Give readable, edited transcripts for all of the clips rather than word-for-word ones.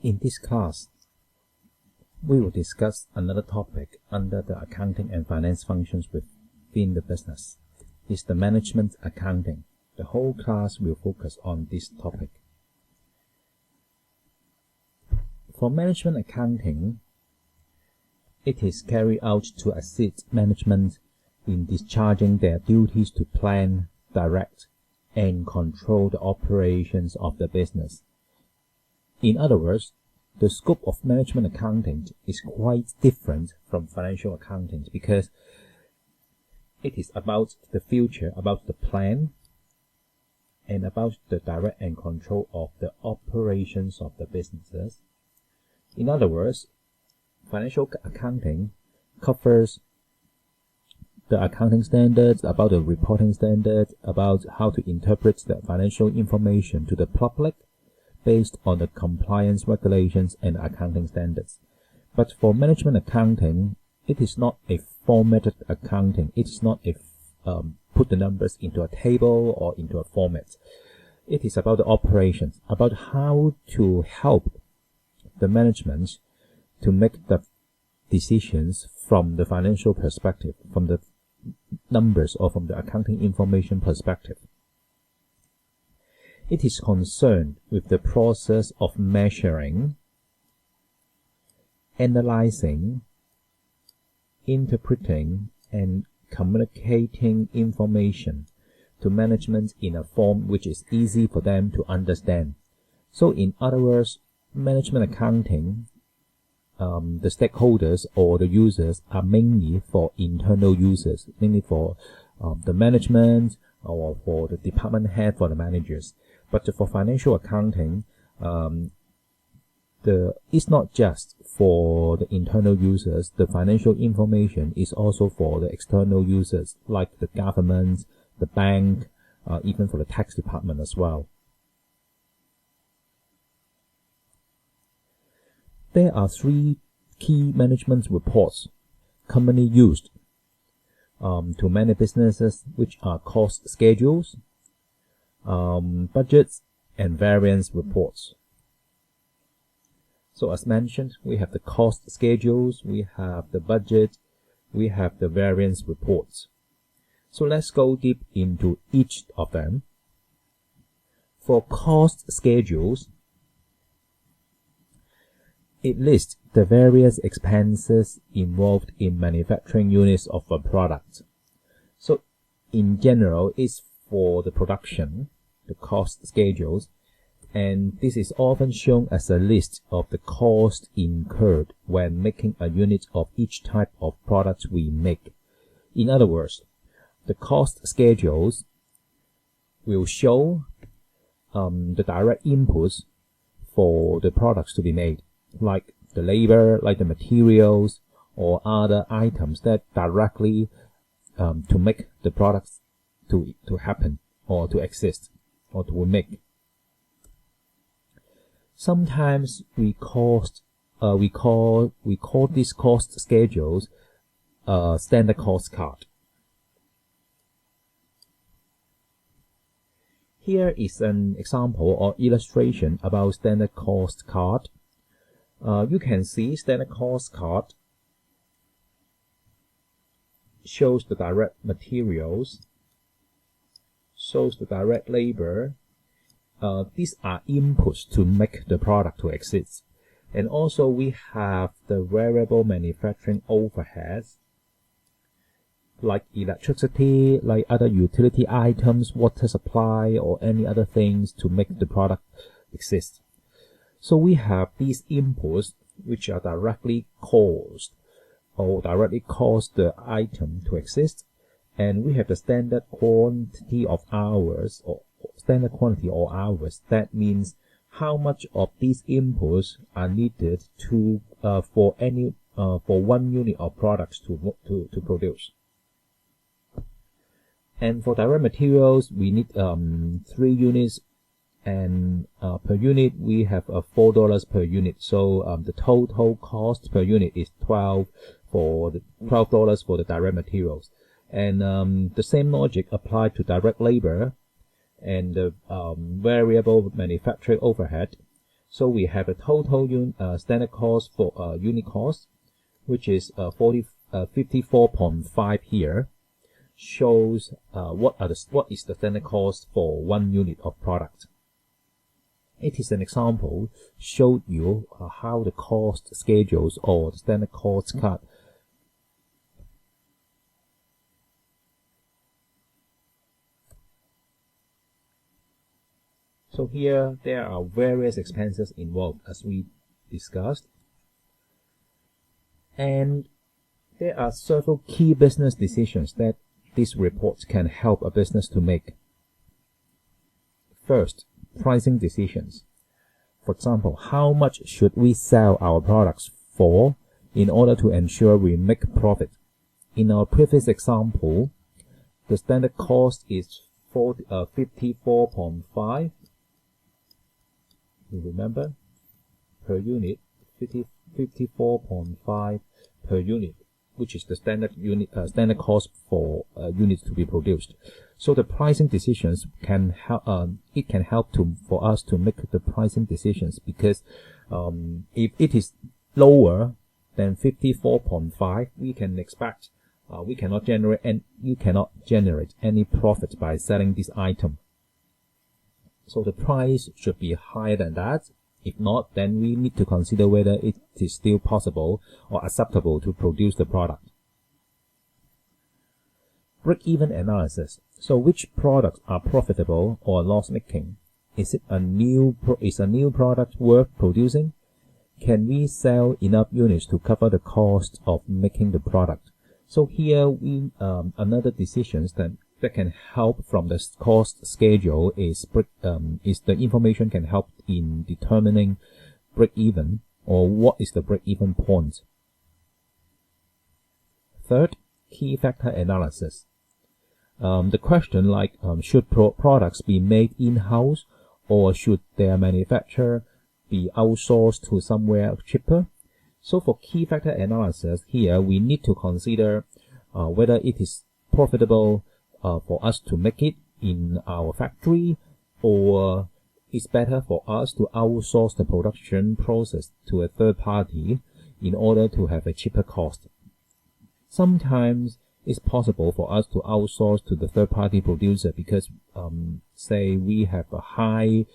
In this class, we will discuss another topic under the accounting and finance functions within the business. It's the management accounting. The whole class will focus on this topic. For management accounting, it is carried out to assist management in discharging their duties to plan, direct, and control the operations of the business. In other words, the scope of management accounting is quite different from financial accounting because it is about the future, about the plan, and about the direct and control of the operations of the businesses. In other words, financial accounting covers the accounting standards, about the reporting standards, about how to interpret the financial information to the public based on the compliance regulations and accounting standards. But for management accounting, it is not a formatted accounting. It is not a put the numbers into a table or into a format. It is about the operations, about how to help the management to make the decisions from the financial perspective, from the numbers or from the accounting information perspective. It is concerned with the process of measuring, analyzing, interpreting, and communicating information to management in a form which is easy for them to understand. So in other words, management accounting, the stakeholders or the users are mainly for internal users, mainly for the management or for the department head, for the managers. But for financial accounting, it's not just for the internal users. The financial information is also for the external users, like the government, the bank, even for the tax department as well. There are three key management reports commonly used to many businesses, which are cost schedules, budgets, and variance reports. So as mentioned, we have the cost schedules, we have the budget, we have the variance reports. So let's go deep into each of them. For cost schedules, it lists the various expenses involved in manufacturing units of a product. So in general, it's for the production, the cost schedules, and this is often shown as a list of the cost incurred when making a unit of each type of product we make. In other words, the cost schedules will show the direct inputs for the products to be made, like the labor, like the materials, or other items that directly to make the products to happen or to exist or to make. Sometimes we call these cost schedules standard cost card. Here is an example or illustration about standard cost card. You can see standard cost card shows the direct materials, shows the direct labor. These are inputs to make the product to exist. And also we have the variable manufacturing overheads, like electricity, like other utility items, water supply, or any other things to make the product exist. So we have these inputs which are directly caused or directly cause the item to exist, and we have the standard quantity of hours or standard quantity or hours. That means how much of these inputs are needed to for one unit of products to produce. And for direct materials, we need 3 units, and per unit we have $4 per unit. So the total cost per unit is $12 for the direct materials. And the same logic applied to direct labor and the variable manufacturing overhead. So we have a total standard cost for unit cost, which is 54.5 here. Shows what is the standard cost for 1 unit of product. It is an example showed you how the cost schedules or the standard cost card So here there are various expenses involved as we discussed, and there are several key business decisions that this report can help a business to make. First, pricing decisions. For example, how much should we sell our products for in order to ensure we make profit? In our previous example, the standard cost is 54.5. You remember? Per unit, 54.5 per unit, which is the standard cost for units to be produced. So the pricing decisions can help. It can help for us to make the pricing decisions, because if it is lower than 54.5, we can expect you cannot generate any profit by selling this item. So the price should be higher than that. If not, then we need to consider whether it is still possible or acceptable to produce the product. Break-even analysis. So which products are profitable or loss-making? Is a new product worth producing? Can we sell enough units to cover the cost of making the product? So here another decisions that can help from the cost schedule is the information can help in determining break-even, or what is the break-even point. Third, key factor analysis. The question like should products be made in-house, or should their manufacture be outsourced to somewhere cheaper? So for key factor analysis, here we need to consider whether it is profitable for us to make it in our factory, or it's better for us to outsource the production process to a third party in order to have a cheaper cost. Sometimes it's possible for us to outsource to the third party producer because, say, we have a high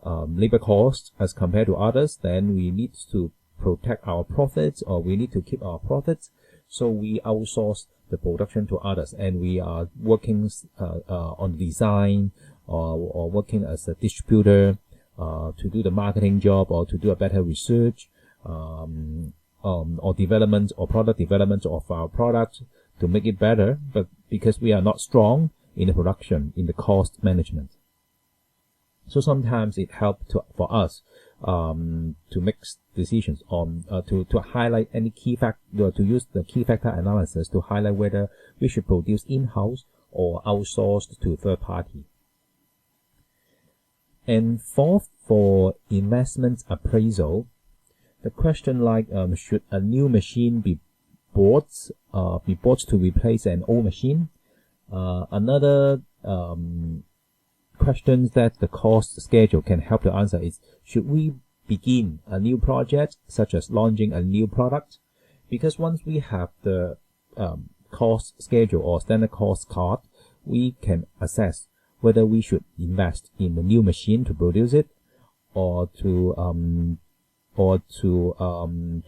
labor cost as compared to others, then we need to protect our profits, or we need to keep our profits, so we outsource the production to others, and we are working on design or working as a distributor to do the marketing job, or to do a better research or development or product development of our product to make it better, but because we are not strong in the production, in the cost management. So sometimes it helps for us to make decisions on to highlight any key factor, to use the key factor analysis to highlight whether we should produce in-house or outsourced to third party. And fourth, for investment appraisal, the question like should a new machine be bought to replace an old machine? Another questions that the cost schedule can help to answer is, should we begin a new project, such as launching a new product? Because once we have the cost schedule or standard cost card, we can assess whether we should invest in a new machine to produce it, or to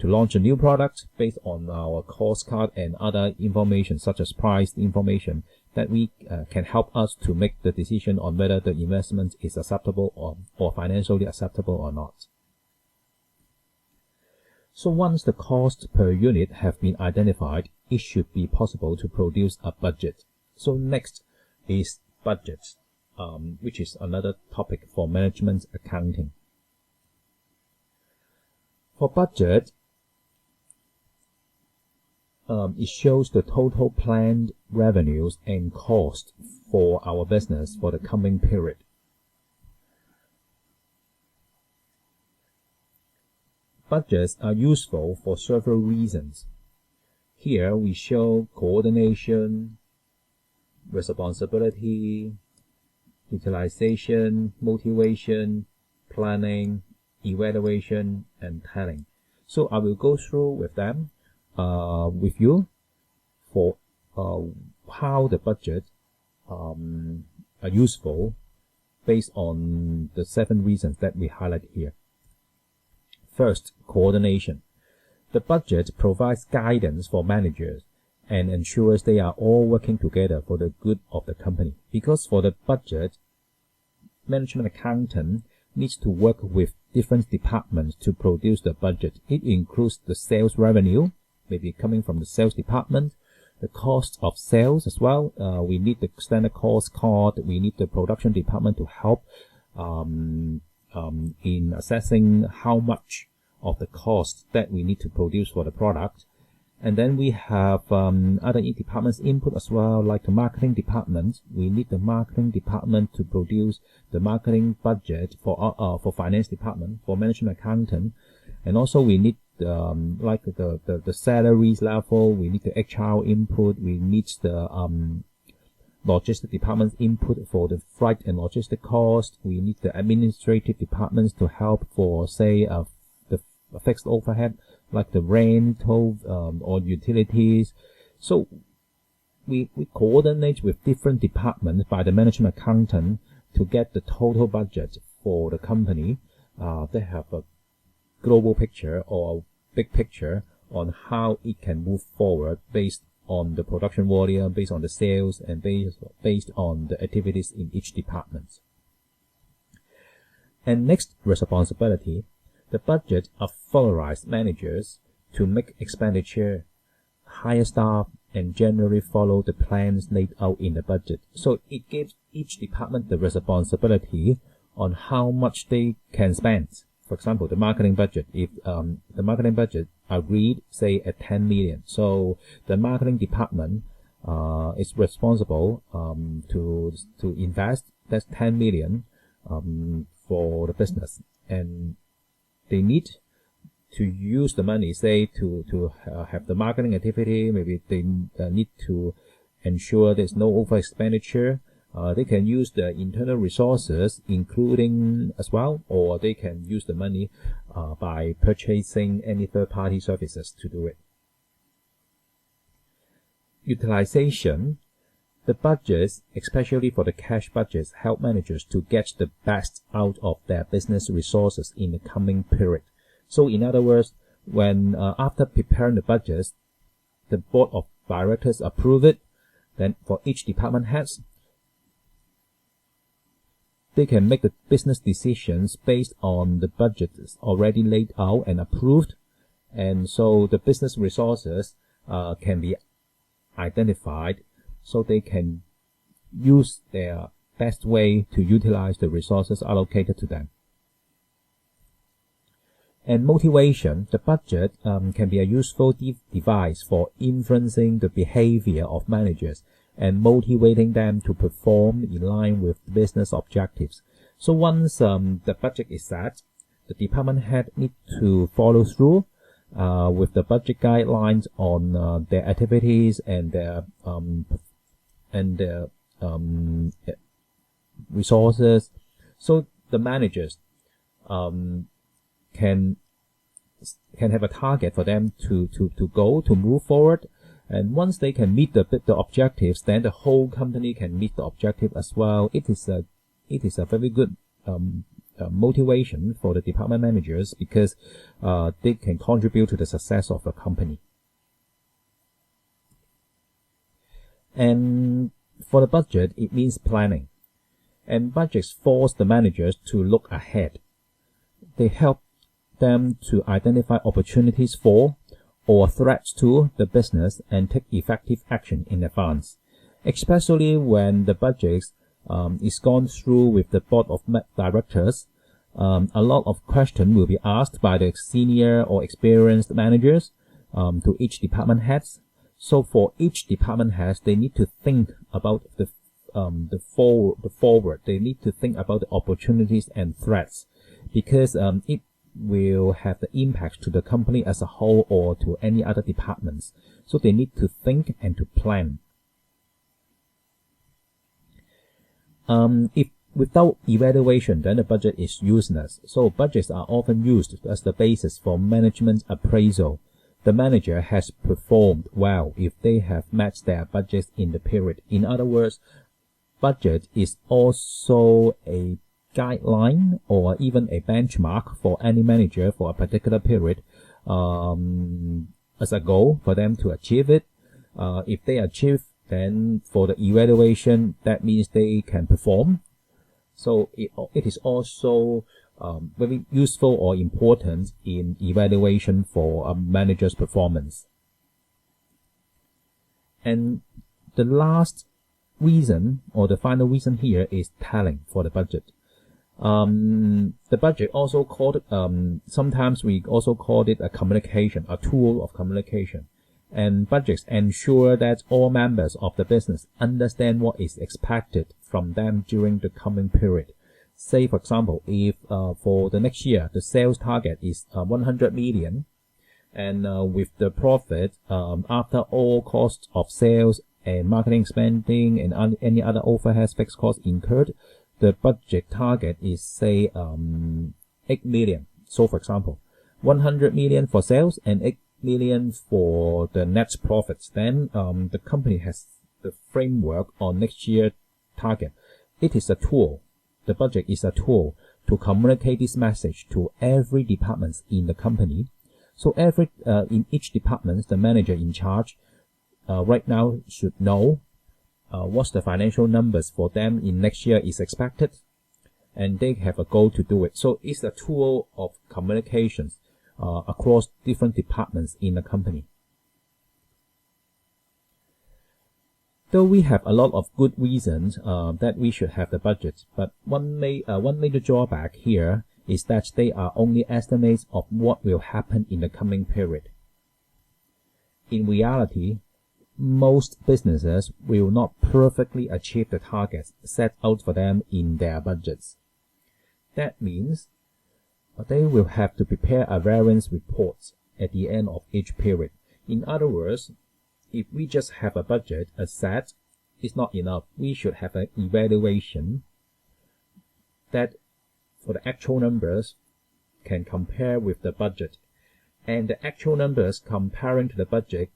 launch a new product based on our cost card and other information such as price information that we can help us to make the decision on whether the investment is acceptable or financially acceptable or not. So once the cost per unit have been identified, it should be possible to produce a budget. So next is budget, which is another topic for management accounting. For budget, it shows the total planned revenues and cost for our business for the coming period. Budgets are useful for several reasons. Here we show coordination, responsibility, utilization, motivation, planning, evaluation, and tallying. So I will go through with them with you for how the budget are useful based on the 7 reasons that we highlight here. First, coordination. The budget provides guidance for managers and ensures they are all working together for the good of the company. Because for the budget, management accountant needs to work with different departments to produce the budget. It includes the sales revenue, maybe coming from the sales department, the cost of sales as well. We need the standard cost card. We need the production department to help in assessing how much of the cost that we need to produce for the product. And then we have other departments input as well, like the marketing department. We need the marketing department to produce the marketing budget for finance department, for management accountant. And also we need like the salaries level. We need the HR input. We need the logistic department's input for the freight and logistic cost. We need the administrative departments to help for, say, the fixed overhead, like the rental or utilities. So we coordinate with different departments by the management accountant to get the total budget for the company. They have a global picture or a big picture on how it can move forward based on the production volume, based on the sales, and based on the activities in each department. And next, responsibility. The budget authorizes managers to make expenditure, hire staff, and generally follow the plans laid out in the budget. So it gives each department the responsibility on how much they can spend. For example, the marketing budget. If the marketing budget agreed, say, at 10 million, so the marketing department is responsible to invest that's 10 million for the business, and they need to use the money, say, to have the marketing activity. Maybe they need to ensure there's no over expenditure. They can use the internal resources, including as well, or they can use the money by purchasing any third-party services to do it. Utilization. The budgets, especially for the cash budgets, help managers to get the best out of their business resources in the coming period. So in other words, when after preparing the budgets, the board of directors approve it, then for each department heads, they can make the business decisions based on the budget already laid out and approved. And so the business resources can be identified, so they can use their best way to utilize the resources allocated to them. And motivation. The budget can be a useful device for influencing the behavior of managers and motivating them to perform in line with business objectives. So once the budget is set, the department head need to follow through with the budget guidelines on their activities and their resources. So the managers can have a target for them to move forward. And once they can meet the objectives, then the whole company can meet the objective as well. It is a very good motivation for the department managers, because they can contribute to the success of the company. And for the budget, it means planning. And budgets force the managers to look ahead. They help them to identify opportunities for or threats to the business and take effective action in advance, especially when the budget is gone through with the board of directors. A lot of questions will be asked by the senior or experienced managers to each department heads. So for each department heads, they need to think about the forward. They need to think about the opportunities and threats, because it will have the impact to the company as a whole or to any other departments. So they need to think and to plan. If Without evaluation, then the budget is useless. So budgets are often used as the basis for management appraisal. The manager has performed well if they have met their budgets in the period. In other words, budget is also a guideline or even a benchmark for any manager for a particular period as a goal for them to achieve it. If they achieve, then for the evaluation, that means they can perform. So it is also very useful or important in evaluation for a manager's performance. And the last reason or the final reason here is telling for the budget. The budget also called, sometimes we also call it a communication, a tool of communication. And budgets ensure that all members of the business understand what is expected from them during the coming period. Say, for example, if for the next year, the sales target is 100 million, and with the profit after all costs of sales and marketing spending and any other overhead fixed costs incurred, the budget target is, say, 8 million. So, for example, 100 million for sales and 8 million for the net profits. Then the company has the framework on next year target. It is a tool. The budget is a tool to communicate this message to every department in the company. So in each department, the manager in charge right now should know what's the financial numbers for them in next year is expected, and they have a goal to do it. So it's a tool of communications across different departments in the company. Though we have a lot of good reasons that we should have the budget, but one major drawback here is that they are only estimates of what will happen in the coming period. In reality, most businesses will not perfectly achieve the targets set out for them in their budgets. That means they will have to prepare a variance report at the end of each period. In other words, if we just have a budget as set, it's not enough. We should have an evaluation that for the actual numbers can compare with the budget. And the actual numbers comparing to the budget,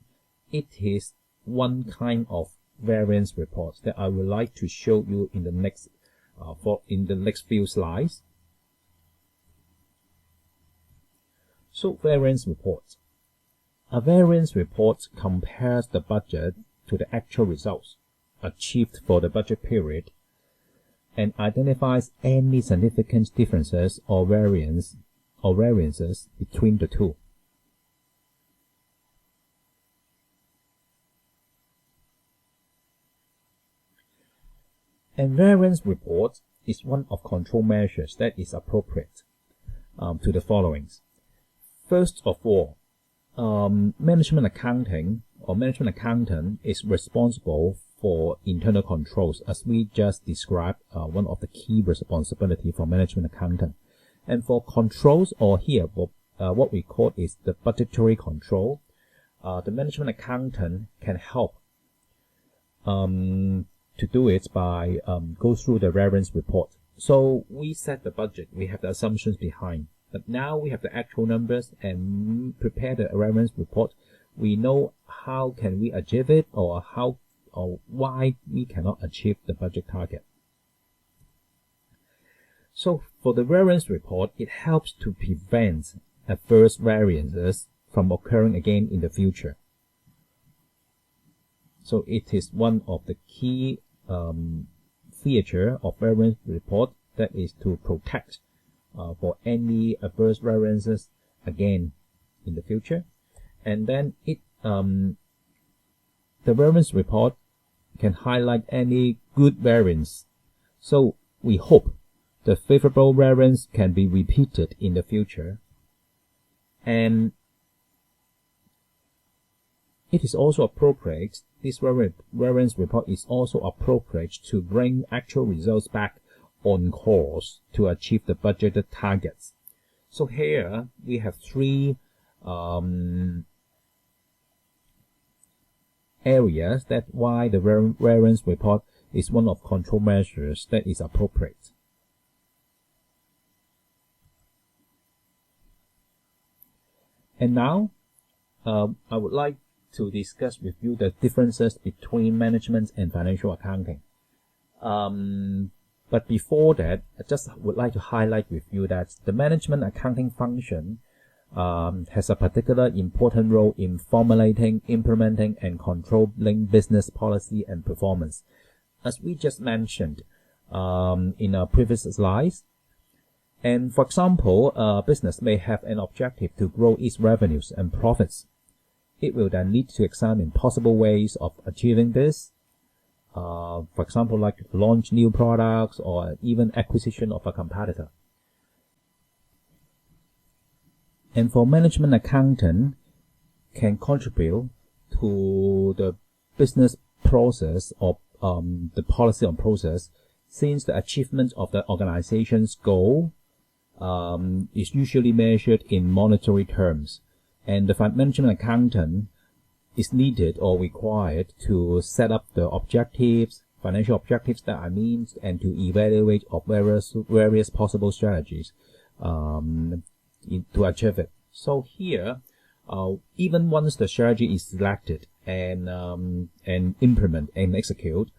it is one kind of variance report that I would like to show you in the next few slides. So variance report. A variance report compares the budget to the actual results achieved for the budget period and identifies any significant differences or variances between the two. And variance report is one of control measures that is appropriate to the followings. First of all, management accounting or management accountant is responsible for internal controls, as we just described, one of the key responsibility for management accountant. And for controls, or here what we call is the budgetary control, the management accountant can help to do it by go through the variance report. So we set the budget, we have the assumptions behind, but now we have the actual numbers and prepare the variance report. We know how can we achieve it, or why we cannot achieve the budget target. So for the variance report, it helps to prevent adverse variances from occurring again in the future. So it is one of the key feature of variance report, that is to protect for any adverse variances again in the future. And then the variance report can highlight any good variance. So we hope the favorable variance can be repeated in the future. And it is also appropriate, this variance report is also appropriate to bring actual results back on course to achieve the budgeted targets. So here we have three areas that why the variance report is one of control measures that is appropriate. And now, I would like to discuss with you the differences between management and financial accounting. But before that, I just would like to highlight with you that the management accounting function has a particular important role in formulating, implementing, and controlling business policy and performance. As we just mentioned in our previous slides, and for example, a business may have an objective to grow its revenues and profits. It will then need to examine possible ways of achieving this. For example, like launch new products or even acquisition of a competitor. And for management accountant can contribute to the business process or the policy or process, since the achievement of the organization's goal is usually measured in monetary terms, and the management accountant is needed or required to set up the objectives, financial objectives that I mean, and to evaluate of various possible strategies to achieve it. So here, even once the strategy is selected and implement and execute,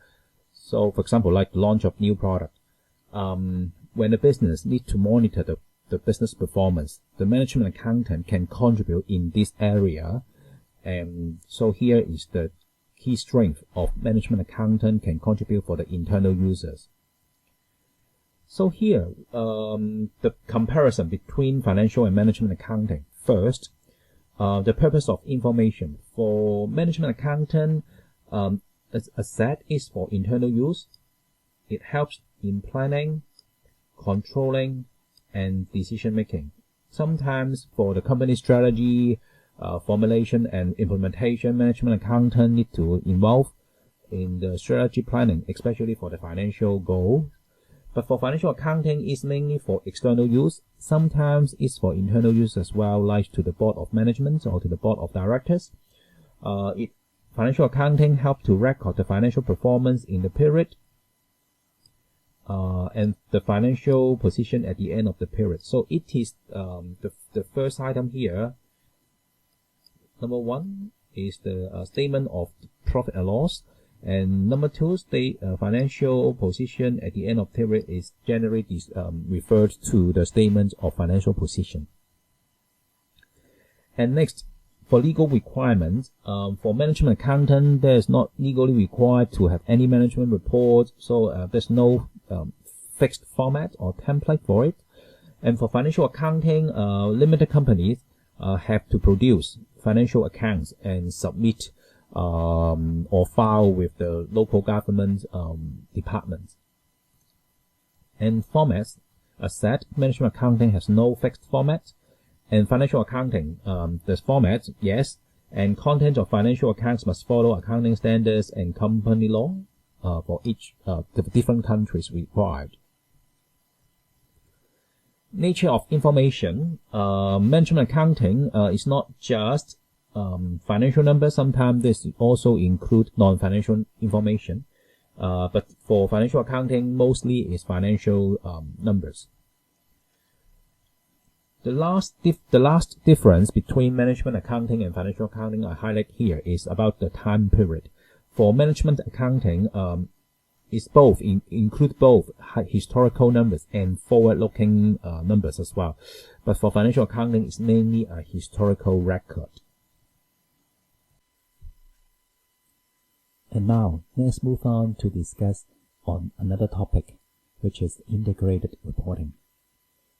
so for example, like the launch of new product, when the business needs to monitor the business performance, the management accountant can contribute in this area. And so here is the key strength of management accountant can contribute for the internal users. So here, the comparison between financial and management accounting. First, the purpose of information. For management accountant, a set is for internal use. It helps in planning, controlling, and decision making. Sometimes for the company strategy, formulation and implementation, management accountant need to involve in the strategy planning, especially for the financial goal. But for financial accounting, it's mainly for external use. Sometimes it's for internal use as well, like to the board of management or to the board of directors. Financial accounting helps to record the financial performance in the period and the financial position at the end of the period. So it is the first item here. Number one is the statement of profit and loss, and number two, the financial position at the end of period is generally referred to the statement of financial position. And next, for legal requirements, for management accountant, there is not legally required to have any management report, so there's no fixed format or template for it. And for financial accounting, limited companies have to produce financial accounts and submit or file with the local government departments. And formats, as said, management accounting has no fixed format. And financial accounting, there's format, yes, and content of financial accounts must follow accounting standards and company law for each the different countries required. Nature of information, management accounting is not just financial numbers. Sometimes this also include non-financial information, but for financial accounting, mostly is financial numbers. The last difference between management accounting and financial accounting I highlight here is about the time period. For management accounting, is both include both historical numbers and forward-looking numbers as well. But for financial accounting, it's mainly a historical record. And now, let's move on to discuss on another topic, which is integrated reporting.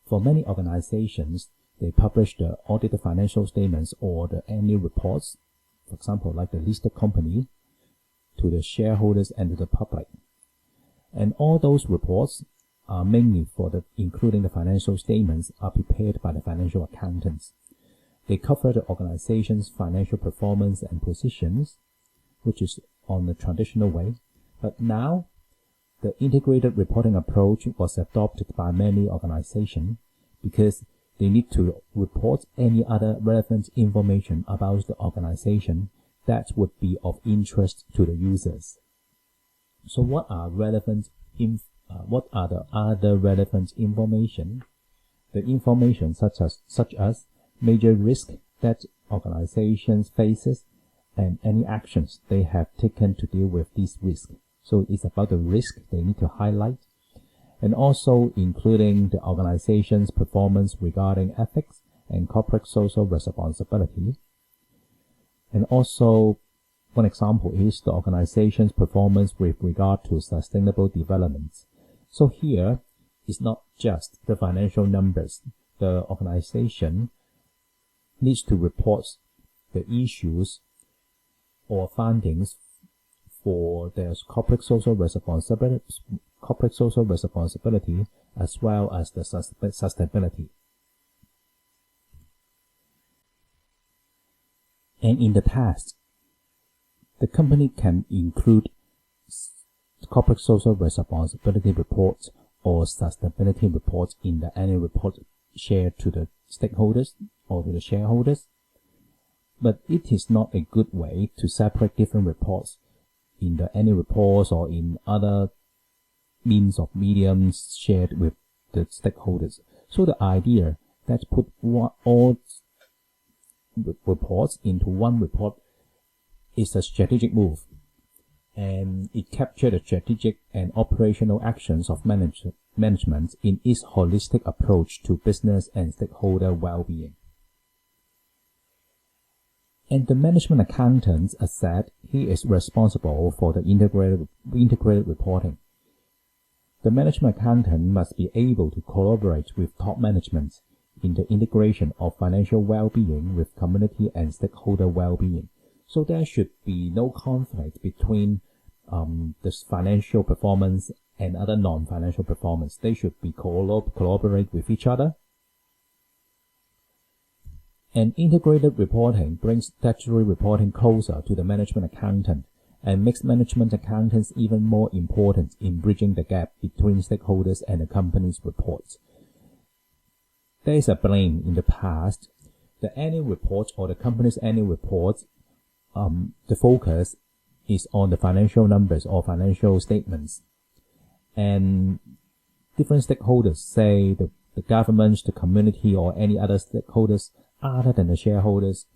For many organizations, they publish the audited financial statements or the annual reports, for example, like the listed company, to the shareholders and to the public. And all those reports are mainly for including the financial statements are prepared by the financial accountants. They cover the organization's financial performance and positions, which is on the traditional way. But now, the integrated reporting approach was adopted by many organizations because they need to report any other relevant information about the organization that would be of interest to the users. So what are the other relevant information? The information such as major risk that organizations faces and any actions they have taken to deal with this risk. So it's about the risk they need to highlight, and also including the organization's performance regarding ethics and corporate social responsibility. And also, one example is the organization's performance with regard to sustainable development. So here, it's not just the financial numbers. The organization needs to report the issues or findings for their corporate social responsibility as well as the sustainability. And in the past, the company can include corporate social responsibility reports or sustainability reports in the annual report shared to the stakeholders or to the shareholders. But it is not a good way to separate different reports in the annual reports or in other means of mediums shared with the stakeholders. So the idea that put all reports into one report is a strategic move, and it captures the strategic and operational actions of management in its holistic approach to business and stakeholder well-being. And the management accountant, as said, he is responsible for the integrated reporting. The management accountant must be able to collaborate with top management in the integration of financial well-being with community and stakeholder well-being. So there should be no conflict between this financial performance and other non-financial performance. They should be collaborate with each other. And integrated reporting brings statutory reporting closer to the management accountant and makes management accountants even more important in bridging the gap between stakeholders and the company's reports. There is a blame in the past. The annual report or the company's annual report, the focus is on the financial numbers or financial statements. And different stakeholders, say the government, the community, or any other stakeholders other than the shareholders,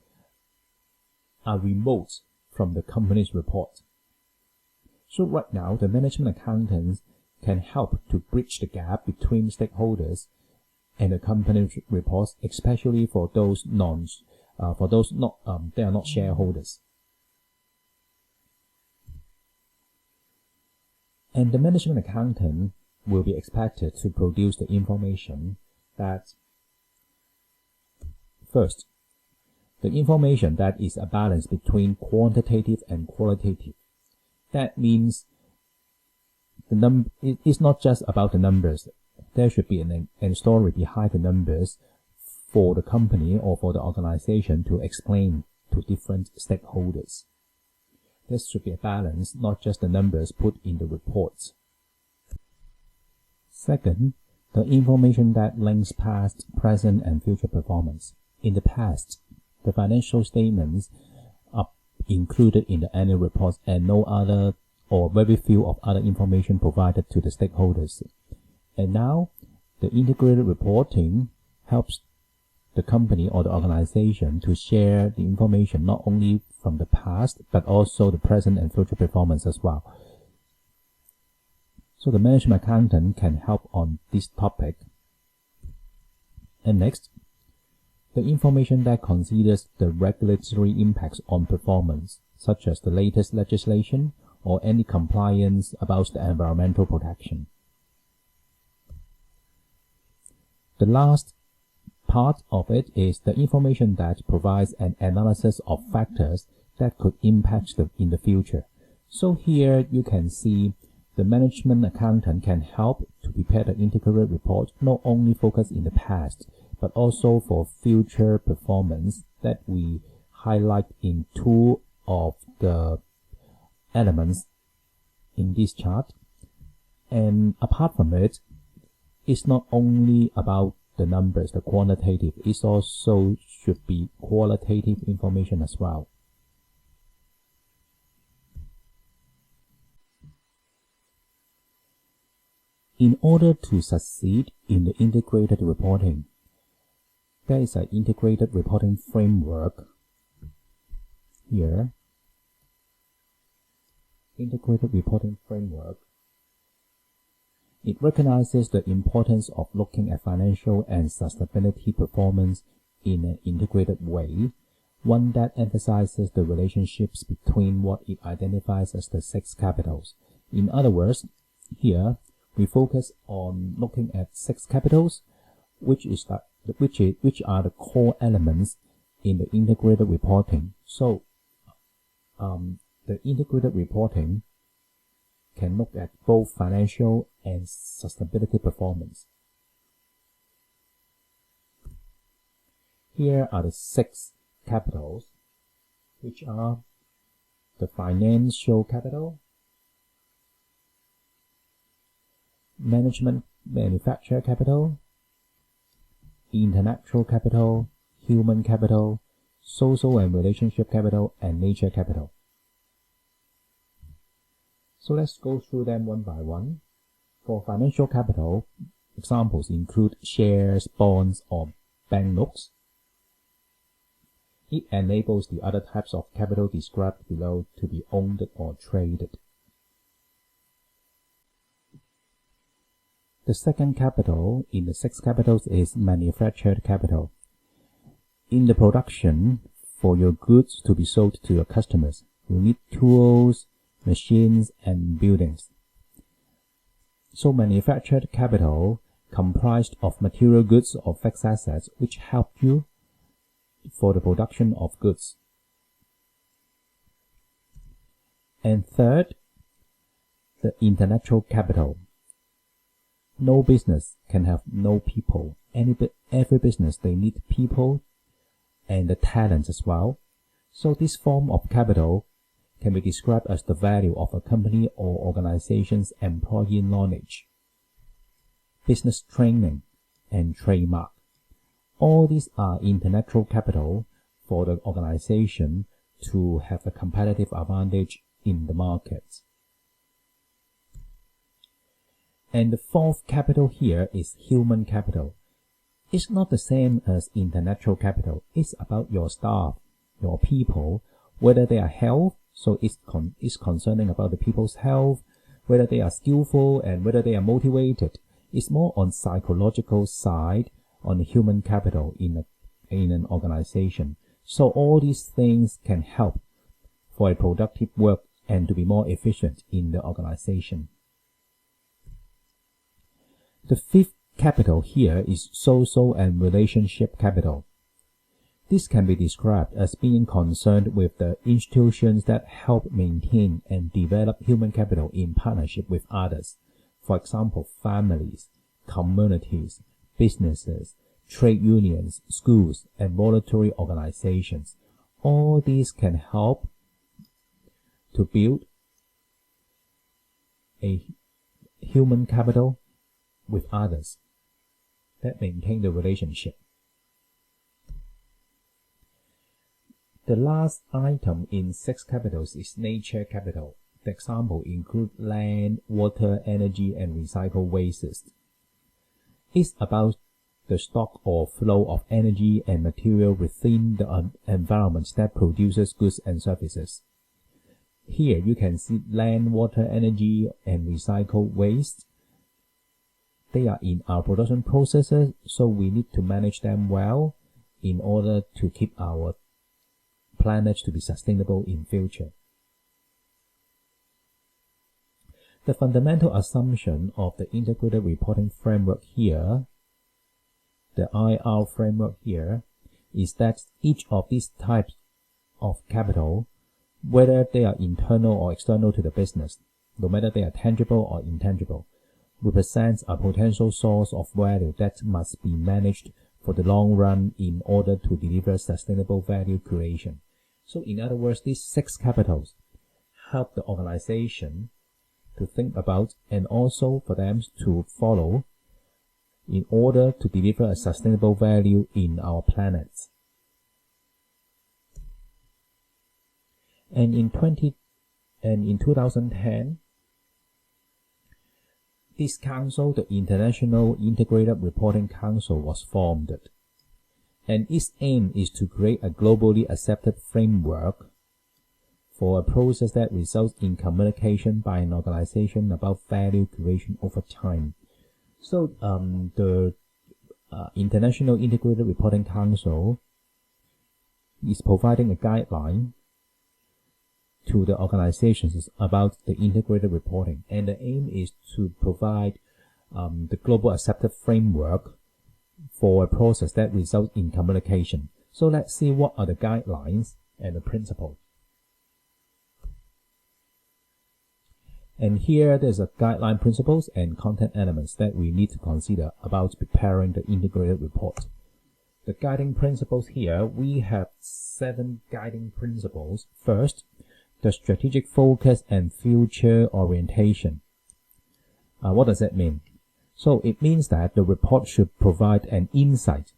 are remote from the company's report. So right now, the management accountants can help to bridge the gap between stakeholders and the company's reports, especially for those they are not shareholders. And the management accountant will be expected to produce the information that, first, the information that is a balance between quantitative and qualitative. That means it's not just about the numbers. There should be a story behind the numbers for the company or for the organization to explain to different stakeholders. There should be a balance, not just the numbers put in the reports. Second, the information that links past, present, and future performance. In the past, the financial statements are included in the annual reports and no other or very few of other information provided to the stakeholders. And now, the integrated reporting helps the company or the organization to share the information not only from the past, but also the present and future performance as well. So the management accountant can help on this topic. And next, the information that considers the regulatory impacts on performance, such as the latest legislation or any compliance about the environmental protection. The last part of it is the information that provides an analysis of factors that could impact in the future. So here you can see the management accountant can help to prepare the integrated report, not only focus in the past, but also for future performance that we highlight in two of the elements in this chart. And apart from it, it's not only about the numbers, the quantitative, it also should be qualitative information as well. In order to succeed in the integrated reporting, there is an integrated reporting framework here. Integrated reporting framework. It recognizes the importance of looking at financial and sustainability performance in an integrated way, one that emphasizes the relationships between what it identifies as the 6 capitals. In other words, here we focus on looking at 6 capitals, which are the core elements in the integrated reporting. So, the integrated reporting can look at both financial and sustainability performance. Here are the 6 capitals, which are the financial capital, manufacture capital, intellectual capital, human capital, social and relationship capital, and nature capital. So let's go through them one by one. For financial capital, examples include shares, bonds, or bank notes. It enables the other types of capital described below to be owned or traded. The second capital in the 6 capitals is manufactured capital. In the production, for your goods to be sold to your customers, you need tools, machines, and buildings. So manufactured capital comprised of material goods or fixed assets which help you for the production of goods. And third, the intellectual capital. No business can have no people. Every business, they need people and the talent as well. So this form of capital can be described as the value of a company or organization's employee knowledge, business training, and trademark. All these are intellectual capital for the organization to have a competitive advantage in the market. And the fourth capital here is human capital. It's not the same as intellectual capital. It's about your staff, your people, whether they are healthy, so it's concerning about the people's health, whether they are skillful and whether they are motivated. It's more on psychological side, on the human capital in an organization. So all these things can help for a productive work and to be more efficient in the organization. The fifth capital here is social and relationship capital. This can be described as being concerned with the institutions that help maintain and develop human capital in partnership with others. For example, families, communities, businesses, trade unions, schools, and voluntary organizations. All these can help to build a human capital with others that maintain the relationship. The last item in 6 capitals is nature capital. The example include land, water, energy, and recycled wastes. It's about the stock or flow of energy and material within the environment that produces goods and services. Here you can see land, water, energy, and recycled waste. They are in our production processes, so we need to manage them well in order to keep our planet to be sustainable in future. The fundamental assumption of the integrated reporting framework here, the IR framework here, is that each of these types of capital, whether they are internal or external to the business, no matter they are tangible or intangible, represents a potential source of value that must be managed for the long run in order to deliver sustainable value creation. So in other words, these 6 capitals help the organization to think about and also for them to follow in order to deliver a sustainable value in our planet. And in 2010, this council, the International Integrated Reporting Council, was formed, and its aim is to create a globally accepted framework for a process that results in communication by an organization about value creation over time. So the International Integrated Reporting Council is providing a guideline to the organizations about the integrated reporting, and the aim is to provide the global accepted framework for a process that results in communication. So let's see what are the guidelines and the principles. And here there's a guideline principles and content elements that we need to consider about preparing the integrated report. The guiding principles here, we have 7 guiding principles. First, the strategic focus and future orientation. What does that mean? So it means that the report should provide an insight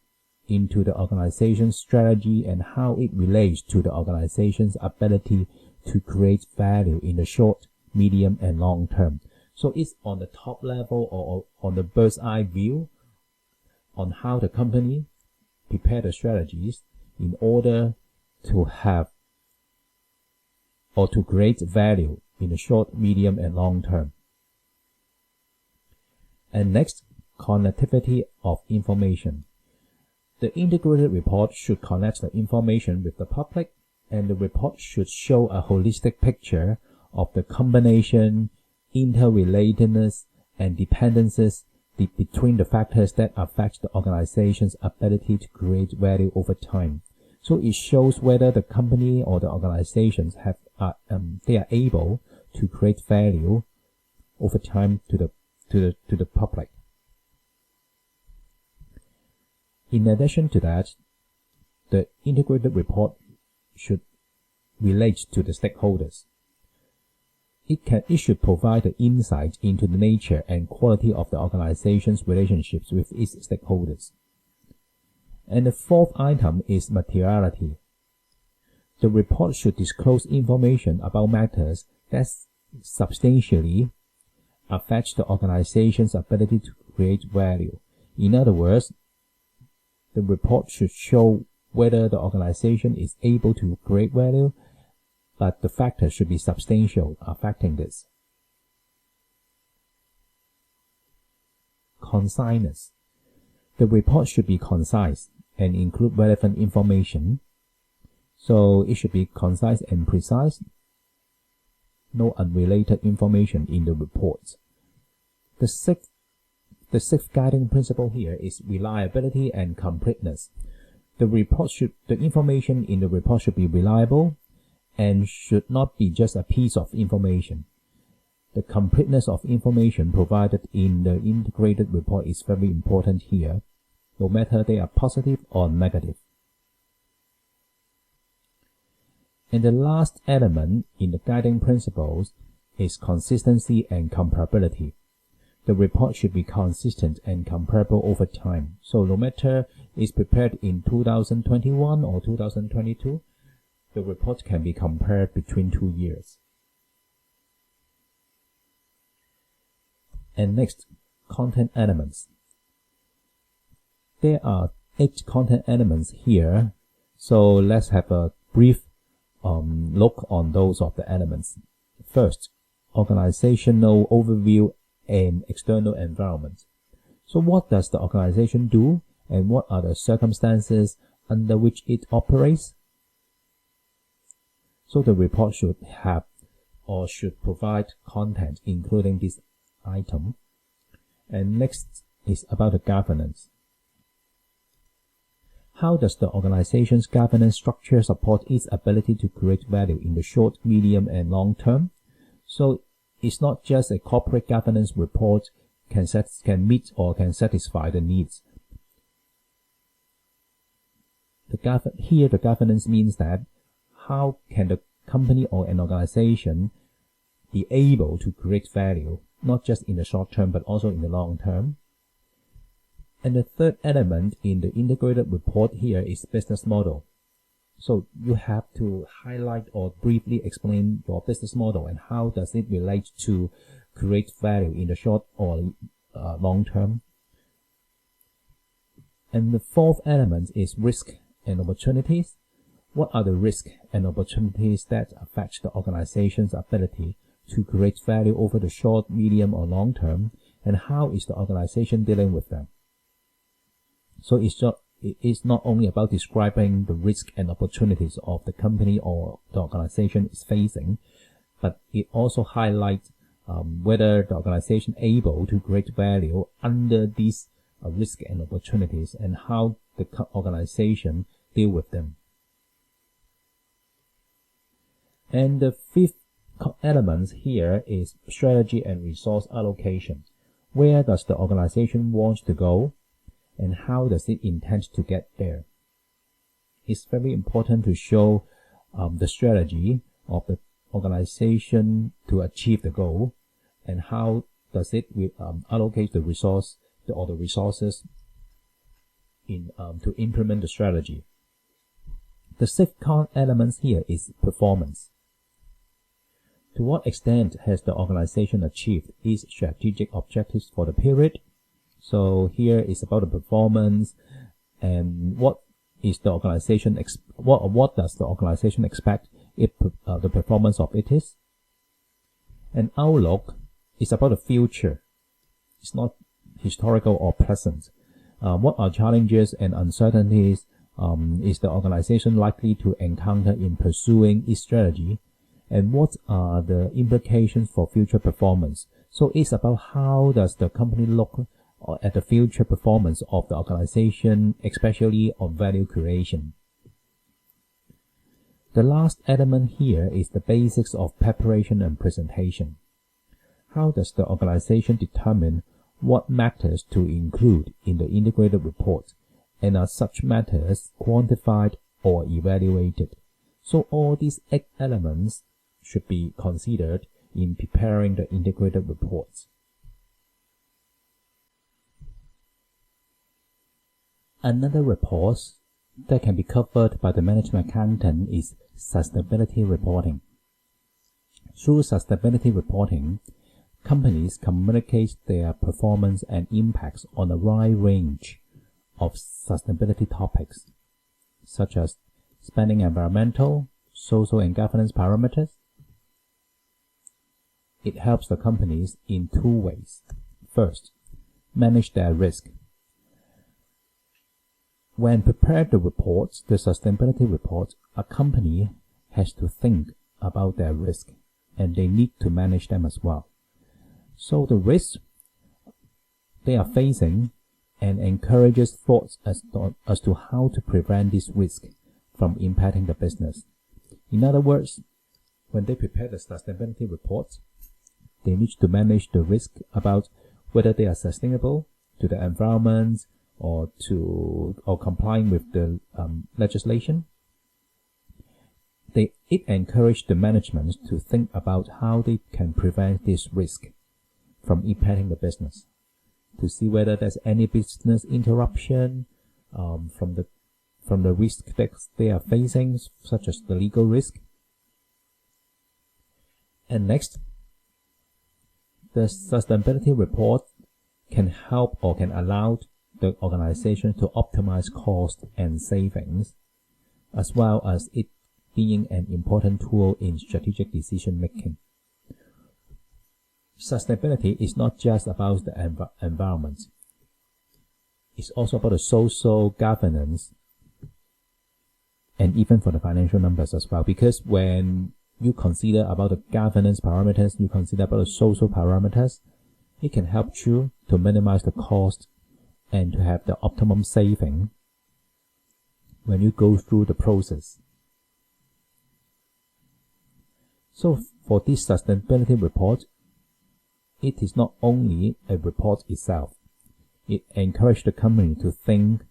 into the organization's strategy and how it relates to the organization's ability to create value in the short, medium, and long term. So it's on the top level or on the bird's eye view on how the company prepare the strategies in order to have or to create value in the short, medium, and long term. And next, connectivity of information. The integrated report should connect the information with the public, and the report should show a holistic picture of the combination, interrelatedness, and dependencies between the factors that affect the organization's ability to create value over time. So it shows whether the company or the organizations have they are able to create value over time to the public. In addition to that, the integrated report should relate to the stakeholders. It should provide the insight into the nature and quality of the organization's relationships with its stakeholders. And the fourth item is materiality. The report should disclose information about matters that substantially affect the organization's ability to create value. In other words, the report should show whether the organization is able to create value, but the factors should be substantial affecting this. Conciseness. The report should be concise and include relevant information. So it should be concise and precise. No unrelated information in the report. The sixth guiding principle here is reliability and completeness. The information in the report should be reliable and should not be just a piece of information. The completeness of information provided in the integrated report is very important here, no matter they are positive or negative. And the last element in the guiding principles is consistency and comparability. The report should be consistent and comparable over time. So no matter it's prepared in 2021 or 2022, the report can be compared between 2 years. And next, content elements. There are 8 content elements here, so let's have a brief look on those of the elements. First, organizational overview and external environment. So what does the organization do, and what are the circumstances under which it operates? So the report should have or should provide content including this item. And next is about the governance. How does the organization's governance structure support its ability to create value in the short, medium, and long term? So it's not just a corporate governance report can meet or can satisfy the needs. Here the governance means that how can the company or an organization be able to create value, not just in the short term but also in the long term. And the third element in the integrated report here is business model. So you have to highlight or briefly explain your business model and how does it relate to create value in the short or long term. And the fourth element is risk and opportunities. What are the risks and opportunities that affect the organization's ability to create value over the short, medium, or long term, and how is the organization dealing with them? So it is not only about describing the risk and opportunities of the company or the organization is facing, but it also highlights whether the organization is able to create value under these risk and opportunities and how the organization deal with them. And the fifth element here is strategy and resource allocation. Where does the organization want to go and how does it intend to get there? It's very important to show the strategy of the organization to achieve the goal and how does it allocate the resource or the resources to implement the strategy. The sixth element here is performance. To what extent has the organization achieved its strategic objectives for the period? So here is about the performance and what is the organization what does the organization expect if the performance of it is. And outlook is about the future. It's not historical or present. What are challenges and uncertainties is the organization likely to encounter in pursuing its strategy, and what are the implications for future performance? So it's about how does the company look at the future performance of the organization, especially on value creation. The last element here is the basics of preparation and presentation. How does the organization determine what matters to include in the integrated report, and are such matters quantified or evaluated? So all these 8 elements should be considered in preparing the integrated reports. Another report that can be covered by the management accountant is sustainability reporting. Through sustainability reporting, companies communicate their performance and impacts on a wide range of sustainability topics, such as spanning environmental, social, and governance parameters. It helps the companies in 2 ways. First, manage their risk. When prepared the report, the sustainability report, a company has to think about their risk and they need to manage them as well. So the risks they are facing and encourages thoughts as to how to prevent this risk from impacting the business. In other words, when they prepare the sustainability report, they need to manage the risk about whether they are sustainable to the environment or complying with the legislation. It encourages the management to think about how they can prevent this risk from impacting the business, to see whether there's any business interruption from the risk that they are facing, such as the legal risk. And next, the sustainability report can help or can allow the organization to optimize cost and savings, as well as it being an important tool in strategic decision making. Sustainability is not just about the environment. It's also about the social governance and even for the financial numbers as well, because when you consider about the governance parameters, you consider about the social parameters, it can help you to minimize the cost and to have the optimum saving when you go through the process. So for this sustainability report, it is not only a report itself. It encourages the company to think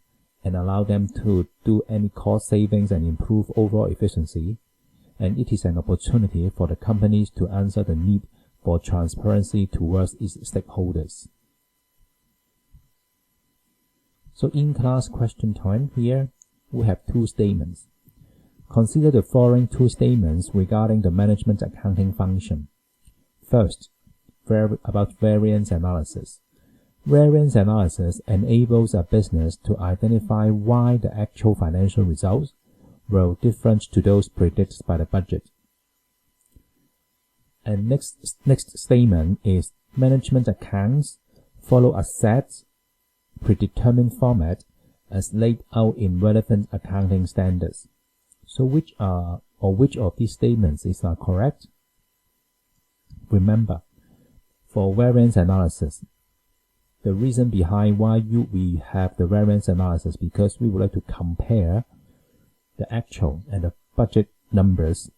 and allow them to do any cost savings and improve overall efficiency. And it is an opportunity for the companies to answer the need for transparency towards its stakeholders. So in class question time here, we have 2 statements. Consider the following 2 statements regarding the management accounting function. First, variance analysis. Variance analysis enables a business to identify why the actual financial results were different to those predicted by the budget. And next statement is management accounts follow a set, predetermined format as laid out in relevant accounting standards. So which of these statements is correct? Remember, for variance analysis, the reason behind why we have the variance analysis because we would like to compare the actual and the budget numbers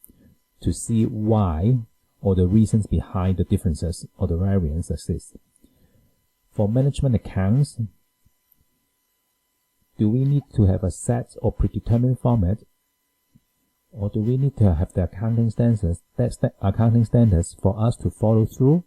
to see why or the reasons behind the differences or the variance exist. For management accounts, do we need to have a set or predetermined format, or do we need to have the accounting standards for us to follow through?